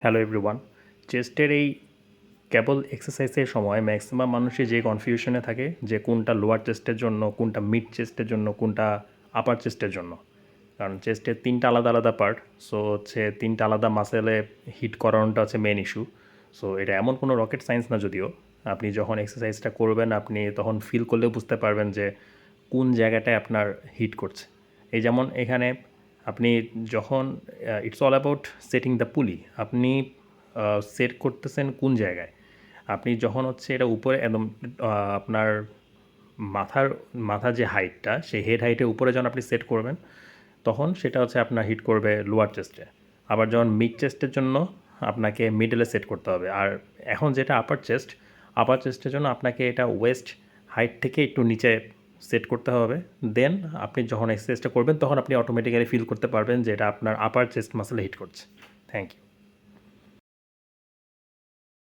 Hello everyone. চেস্টের এই কেবল এক্সারসাইজের সময় maximum মানুষই যে কনফিউশনে থাকে যে কোনটা লোয়ার চেস্টের জন্য, কোনটা মিড চেস্টের জন্য, কোনটা আপার চেস্টের জন্য। কারণ চেস্টের ৩টা আলাদা আলাদা পার্ট। সো হচ্ছে ৩টা আলাদা মাসেলে হিট করানোটা হচ্ছে মেন ইস্যু। সো এটা এমন কোনো রকেট সায়েন্স না, যদিও আপনি যখন এক্সারসাইজটা করবেন আপনি তখন ফিল করলেও বুঝতে পারবেন যে কোন জায়গাটায় আপনার হিট করছে। এই যেমন এখানে আপনি যখন it's all about setting the পুলি, আপনি সেট করতেছেন কোন জায়গায়। আপনি যখন হচ্ছে এটা উপরে একদম আপনার মাথার মাথার যে হাইটটা, সেই হেড হাইটের উপরে যখন আপনি সেট করবেন তখন সেটা হচ্ছে আপনার হিট করবে লোয়ার চেস্টে। আবার যখন মিড চেস্টের জন্য আপনাকে মিডলে সেট করতে হবে। আর এখন যেটা আপার চেস্টের জন্য আপনাকে এটা ওয়েস্ট হাইট থেকে একটু নিচে সেট করতে হবে। দেন আপনি যখন এক্সারসাইজটা করবেন তখন আপনি অটোমেটিক্যালি ফিল করতে পারবেন যে এটা আপনার আপার চেস্ট মাসেলে হিট করছে। Thank you.